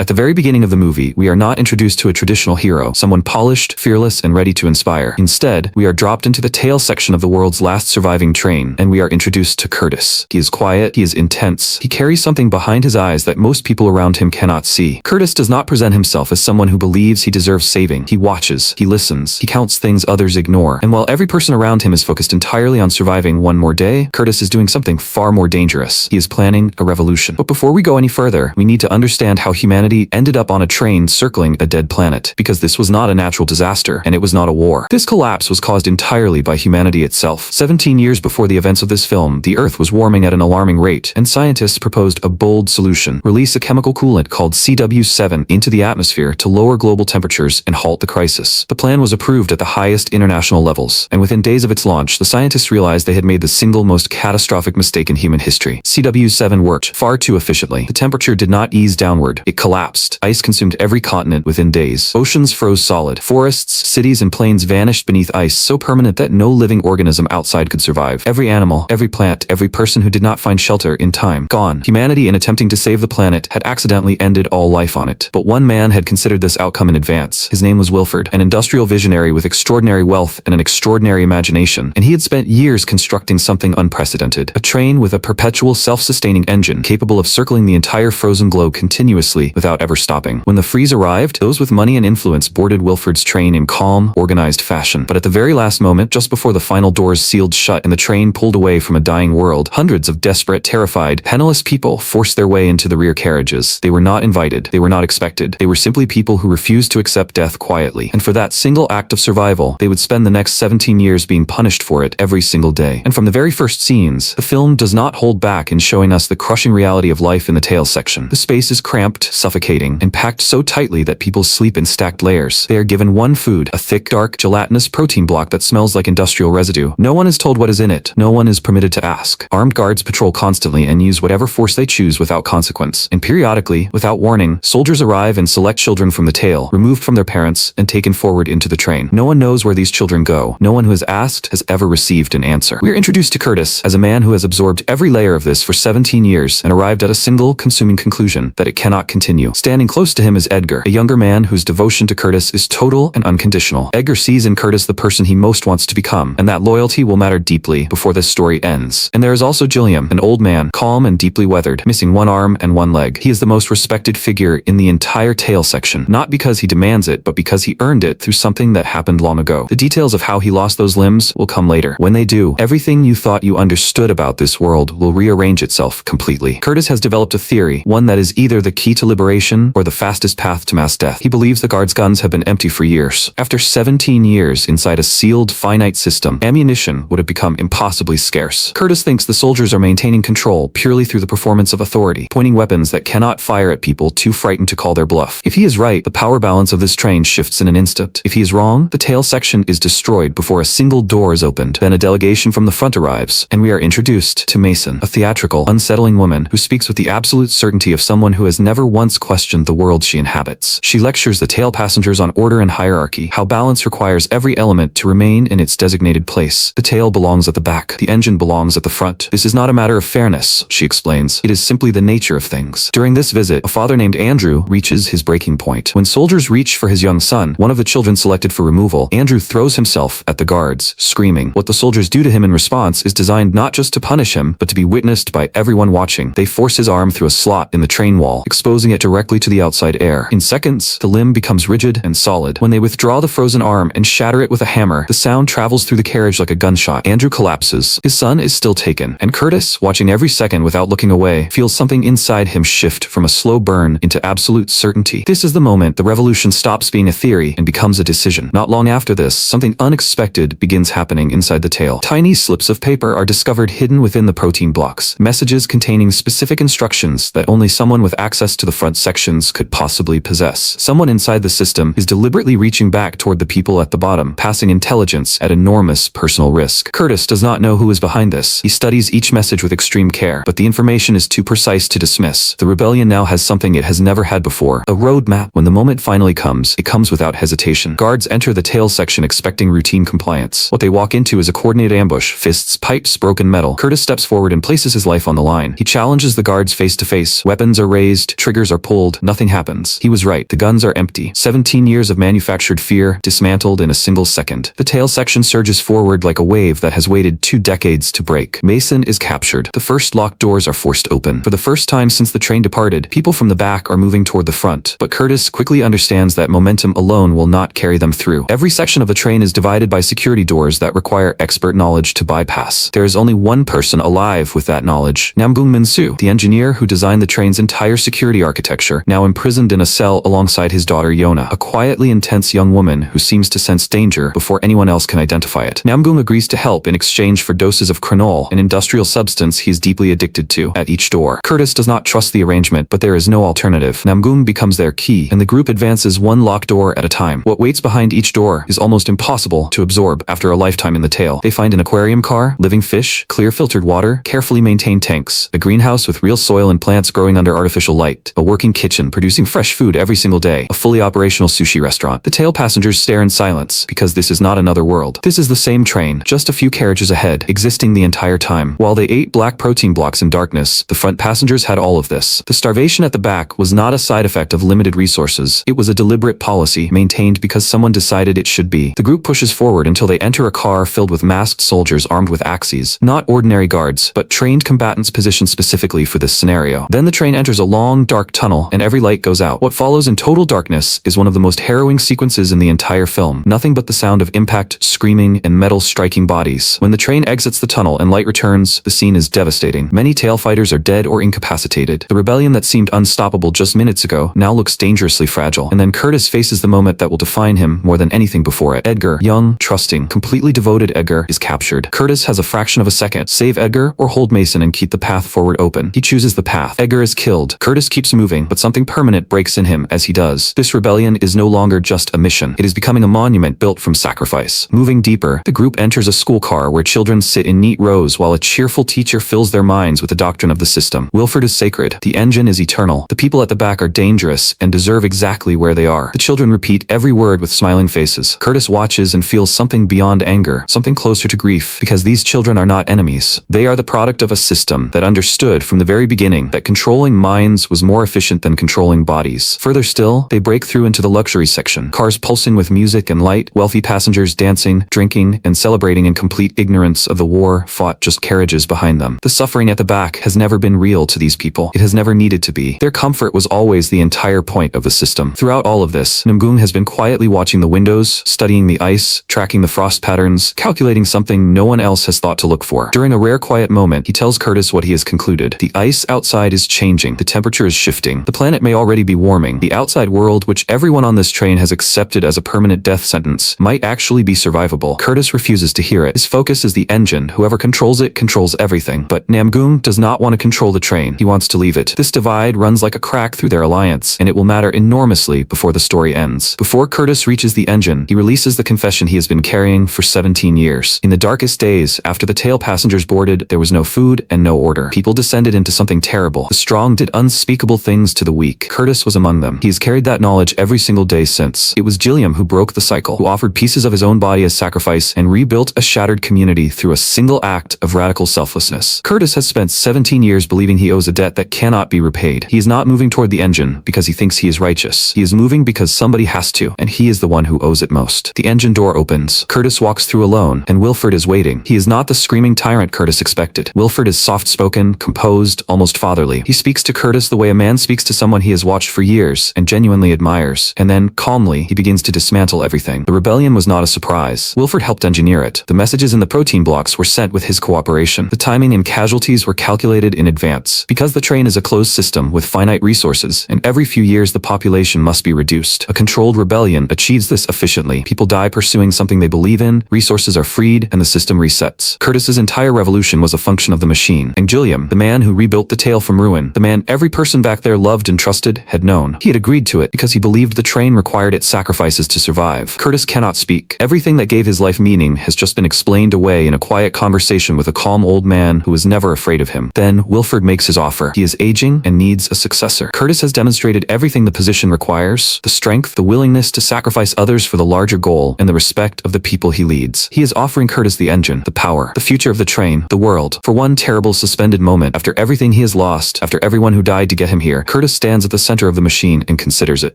At the very beginning of the movie, we are not introduced to a traditional hero, someone polished, fearless, and ready to inspire. Instead, we are dropped into the tail section of the world's last surviving train, and we are introduced to Curtis. He is quiet, he is intense, he carries something behind his eyes that most people around him cannot see. Curtis does not present himself as someone who believes he deserves saving. He watches, he listens, he counts things others ignore, and while every person around him is focused entirely on surviving one more day, Curtis is doing something far more dangerous. He is planning a revolution. But before we go any further, we need to understand how humanity ended up on a train circling a dead planet, because this was not a natural disaster, and it was not a war. This collapse was caused entirely by humanity itself. 17 years before the events of this film, the Earth was warming at an alarming rate, and scientists proposed a bold solution: release a chemical coolant called CW7 into the atmosphere to lower global temperatures and halt the crisis. The plan was approved at the highest international levels, and within days of its launch, the scientists realized they had made the single most catastrophic mistake in human history. CW7 worked far too efficiently. The temperature did not ease downward. It collapsed. Ice consumed every continent within days. Oceans froze solid. Forests, cities, and plains vanished beneath ice so permanent that no living organism outside could survive. Every animal, every plant, every person who did not find shelter in time, gone. Humanity, in attempting to save the planet, had accidentally ended all life on it. But one man had considered this outcome in advance. His name was Wilford, an industrial visionary with extraordinary wealth and an extraordinary imagination, and he had spent years constructing something unprecedented: a train with a perpetual self-sustaining engine capable of circling the entire frozen globe continuously without ever stopping. When the freeze arrived, those with money and influence boarded Wilford's train in calm, organized fashion. But at the very last moment, just before the final doors sealed shut and the train pulled away from a dying world, hundreds of desperate, terrified, penniless people forced their way into the rear carriages. They were not invited. They were not expected. They were simply people who refused to accept death quietly. And for that single act of survival, they would spend the next 17 years being punished for it every single day. And from the very first scenes, the film does not hold back in showing us the crushing reality of life in the tail section. The space is cramped, suffocating, and packed so tightly that people sleep in stacked layers. They are given one food, a thick, dark, gelatinous protein block that smells like industrial residue. No one is told what is in it. No one is permitted to ask. Armed guards patrol constantly and use whatever force they choose without consequence. And periodically, without warning, soldiers arrive and select children from the tail, removed from their parents, and taken forward into the train. No one knows where these children go. No one who has asked has ever received an answer. We are introduced to Curtis as a man who has absorbed every layer of this for 17 years and arrived at a single, consuming conclusion: that it cannot continue. Standing close to him is Edgar, a younger man whose devotion to Curtis is total and unconditional. Edgar sees in Curtis the person he most wants to become, and that loyalty will matter deeply before this story ends. And there is also Gilliam, an old man, calm and deeply weathered, missing one arm and one leg. He is the most respected figure in the entire tail section, not because he demands it, but because he earned it through something that happened long ago. The details of how he lost those limbs will come later. When they do, everything you thought you understood about this world will rearrange itself completely. Curtis has developed a theory, one that is either the key to liberation or the fastest path to mass death. He believes the guards' guns have been empty for years. After 17 years inside a sealed, finite system, ammunition would have become impossibly scarce. Curtis thinks the soldiers are maintaining control purely through the performance of authority, pointing weapons that cannot fire at people too frightened to call their bluff. If he is right, the power balance of this train shifts in an instant. If he is wrong, the tail section is destroyed before a single door is opened. Then a delegation from the front arrives, and we are introduced to Mason, a theatrical, unsettling woman who speaks with the absolute certainty of someone who has never once questioned the world she inhabits. She lectures the tail passengers on order and hierarchy, how balance requires every element to remain in its designated place. The tail belongs at the back. The engine belongs at the front. This is not a matter of fairness, she explains. It is simply the nature of things. During this visit, a father named Andrew reaches his breaking point. When soldiers reach for his young son, one of the children selected for removal, Andrew throws himself at the guards, screaming. What the soldiers do to him in response is designed not just to punish him, but to be witnessed by everyone watching. They force his arm through a slot in the train wall, exposing it directly to the outside air. In seconds, the limb becomes rigid and solid. When they withdraw the frozen arm and shatter it with a hammer, the sound travels through the carriage like a gunshot. Andrew collapses. His son is still taken, and Curtis, watching every second without looking away, feels something inside him shift from a slow burn into absolute certainty. This is the moment the revolution stops being a theory and becomes a decision. Not long after this, something unexpected begins happening inside the tail. Tiny slips of paper are discovered hidden within the protein blocks, messages containing specific instructions that only someone with access to the front sections could possibly possess. Someone inside the system is deliberately reaching back toward the people at the bottom, passing intelligence at enormous personal risk. Curtis does not know who is behind this. He studies each message with extreme care, but the information is too precise to dismiss. The rebellion now has something it has never had before: a roadmap. When the moment finally comes, it comes without hesitation. Guards enter the tail section expecting routine compliance. What they walk into is a coordinated ambush: fists, pipes, broken metal. Curtis steps forward and places his life on the line. He challenges the guards face to face. Weapons are raised, triggers are pulled pulled, nothing happens. He was right. The guns are empty. 17 years of manufactured fear, dismantled in a single second. The tail section surges forward like a wave that has waited 2 decades to break. Mason is captured. The first locked doors are forced open. For the first time since the train departed, people from the back are moving toward the front. But Curtis quickly understands that momentum alone will not carry them through. Every section of the train is divided by security doors that require expert knowledge to bypass. There is only one person alive with that knowledge, Namgung Min-soo, the engineer who designed the train's entire security architecture, now imprisoned in a cell alongside his daughter Yona, a quietly intense young woman who seems to sense danger before anyone else can identify it. Namgung agrees to help in exchange for doses of crenol, an industrial substance he is deeply addicted to, at each door. Curtis does not trust the arrangement, but there is no alternative. Namgung becomes their key, and the group advances one locked door at a time. What waits behind each door is almost impossible to absorb after a lifetime in the tail. They find an aquarium car, living fish, clear filtered water, carefully maintained tanks, a greenhouse with real soil and plants growing under artificial light, a working kitchen producing fresh food every single day, a fully operational sushi restaurant. The tail passengers stare in silence, because this is not another world. This is the same train, just a few carriages ahead, existing the entire time. While they ate black protein blocks in darkness, the front passengers had all of this. The starvation at the back was not a side effect of limited resources. It was a deliberate policy, maintained because someone decided it should be. The group pushes forward until they enter a car filled with masked soldiers armed with axes. Not ordinary guards, but trained combatants positioned specifically for this scenario. Then the train enters a long, dark tunnel, and every light goes out. What follows in total darkness is one of the most harrowing sequences in the entire film. Nothing but the sound of impact, screaming, and metal striking bodies. When the train exits the tunnel and light returns, the scene is devastating. Many tail fighters are dead or incapacitated. The rebellion that seemed unstoppable just minutes ago now looks dangerously fragile. And then Curtis faces the moment that will define him more than anything before it. Edgar, young, trusting, completely devoted Edgar, is captured. Curtis has a fraction of a second. Save Edgar or hold Mason and keep the path forward open. He chooses the path. Edgar is killed. Curtis keeps moving, but something permanent breaks in him as he does. This rebellion is no longer just a mission. It is becoming a monument built from sacrifice. Moving deeper, the group enters a school car where children sit in neat rows while a cheerful teacher fills their minds with the doctrine of the system. Wilford is sacred. The engine is eternal. The people at the back are dangerous and deserve exactly where they are. The children repeat every word with smiling faces. Curtis watches and feels something beyond anger, something closer to grief, because these children are not enemies. They are the product of a system that understood from the very beginning that controlling minds was more efficient than controlling bodies. Further still, they break through into the luxury section. Cars pulsing with music and light, wealthy passengers dancing, drinking, and celebrating in complete ignorance of the war fought just carriages behind them. The suffering at the back has never been real to these people. It has never needed to be. Their comfort was always the entire point of the system. Throughout all of this, Namgung has been quietly watching the windows, studying the ice, tracking the frost patterns, calculating something no one else has thought to look for. During a rare quiet moment, he tells Curtis what he has concluded. The ice outside is changing. The temperature is shifting. The planet may already be warming. The outside world, which everyone on this train has accepted as a permanent death sentence, might actually be survivable. Curtis refuses to hear it. His focus is the engine. Whoever controls it controls everything. But Namgung does not want to control the train. He wants to leave it. This divide runs like a crack through their alliance, and it will matter enormously before the story ends. Before Curtis reaches the engine, he releases the confession he has been carrying for 17 years. In the darkest days, after the tail passengers boarded, there was no food and no order. People descended into something terrible. The strong did unspeakable things to the weak. Curtis was among them. He has carried that knowledge every single day since. It was Gilliam who broke the cycle, who offered pieces of his own body as sacrifice and rebuilt a shattered community through a single act of radical selflessness. Curtis has spent 17 years believing he owes a debt that cannot be repaid. He is not moving toward the engine because he thinks he is righteous. He is moving because somebody has to, and he is the one who owes it most. The engine door opens. Curtis walks through alone, and Wilford is waiting. He is not the screaming tyrant Curtis expected. Wilford is soft-spoken, composed, almost fatherly. He speaks to Curtis the way a man speaks to someone he has watched for years and genuinely admires. And then, calmly, he begins to dismantle everything. The rebellion was not a surprise. Wilford helped engineer it. The messages in the protein blocks were sent with his cooperation. The timing and casualties were calculated in advance. Because the train is a closed system with finite resources, and every few years the population must be reduced. A controlled rebellion achieves this efficiently. People die pursuing something they believe in, resources are freed, and the system resets. Curtis's entire revolution was a function of the machine. And Gilliam, the man who rebuilt the tail from ruin, the man every person back there loved and trusted, had known. He had agreed to it because he believed the train required its sacrifices to survive. Curtis cannot speak. Everything that gave his life meaning has just been explained away in a quiet conversation with a calm old man who was never afraid of him. Then, Wilford makes his offer. He is aging and needs a successor. Curtis has demonstrated everything the position requires: the strength, the willingness to sacrifice others for the larger goal, and the respect of the people he leads. He is offering Curtis the engine, the power, the future of the train, the world. For one terrible suspended moment, after everything he has lost, after everyone who died to get him here, Curtis Curtis stands at the center of the machine and considers it.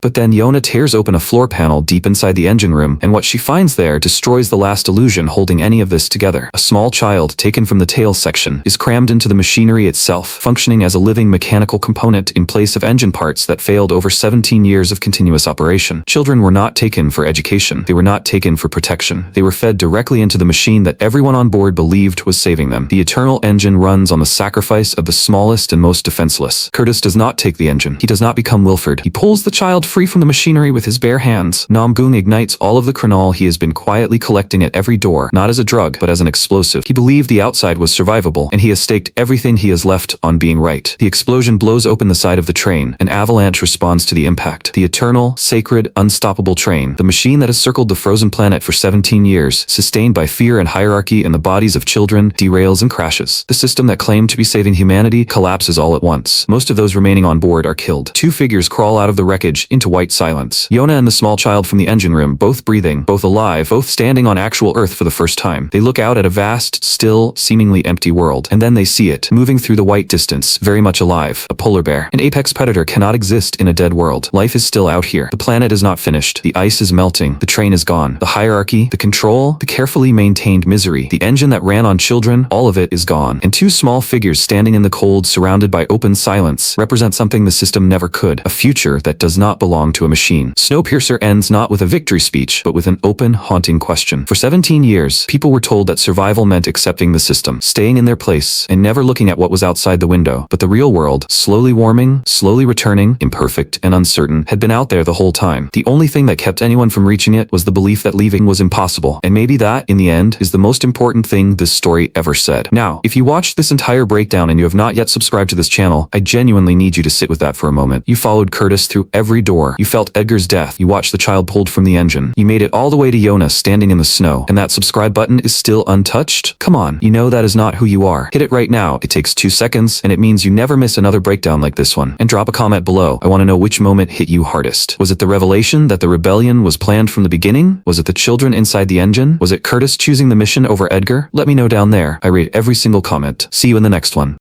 But then Yona tears open a floor panel deep inside the engine room, and what she finds there destroys the last illusion holding any of this together. A small child, taken from the tail section, is crammed into the machinery itself, functioning as a living mechanical component in place of engine parts that failed over 17 years of continuous operation. Children were not taken for education. They were not taken for protection. They were fed directly into the machine that everyone on board believed was saving them. The eternal engine runs on the sacrifice of the smallest and most defenseless. Curtis does not take the engine. He does not become Wilford. He pulls the child free from the machinery with his bare hands. Namgung ignites all of the crenol he has been quietly collecting at every door, not as a drug, but as an explosive. He believed the outside was survivable, and he has staked everything he has left on being right. The explosion blows open the side of the train. An avalanche responds to the impact. The eternal, sacred, unstoppable train, the machine that has circled the frozen planet for 17 years, sustained by fear and hierarchy in the bodies of children, derails and crashes. The system that claimed to be saving humanity collapses all at once. Most of those remaining on board are killed. Two figures crawl out of the wreckage into white silence. Yona and the small child from the engine room, both breathing, both alive, both standing on actual Earth for the first time. They look out at a vast, still, seemingly empty world, and then they see it, moving through the white distance, very much alive. A polar bear. An apex predator cannot exist in a dead world. Life is still out here. The planet is not finished. The ice is melting. The train is gone. The hierarchy, the control, the carefully maintained misery, the engine that ran on children, all of it is gone. And two small figures standing in the cold, surrounded by open silence, represent something the system never could. A future that does not belong to a machine. Snowpiercer ends not with a victory speech, but with an open, haunting question. For 17 years, people were told that survival meant accepting the system, staying in their place, and never looking at what was outside the window. But the real world, slowly warming, slowly returning, imperfect and uncertain, had been out there the whole time. The only thing that kept anyone from reaching it was the belief that leaving was impossible. And maybe that, in the end, is the most important thing this story ever said. Now, if you watched this entire breakdown and you have not yet subscribed to this channel, I genuinely need you to sit with that for a moment. You followed Curtis through every door. You felt Edgar's death. You watched the child pulled from the engine. You made it all the way to Yona standing in the snow. And that subscribe button is still untouched? Come on, you know that is not who you are. Hit it right now. It takes 2 seconds, and it means you never miss another breakdown like this one. And drop a comment below. I want to know which moment hit you hardest. Was it the revelation that the rebellion was planned from the beginning? Was it the children inside the engine? Was it Curtis choosing the mission over Edgar? Let me know down there. I read every single comment. See you in the next one.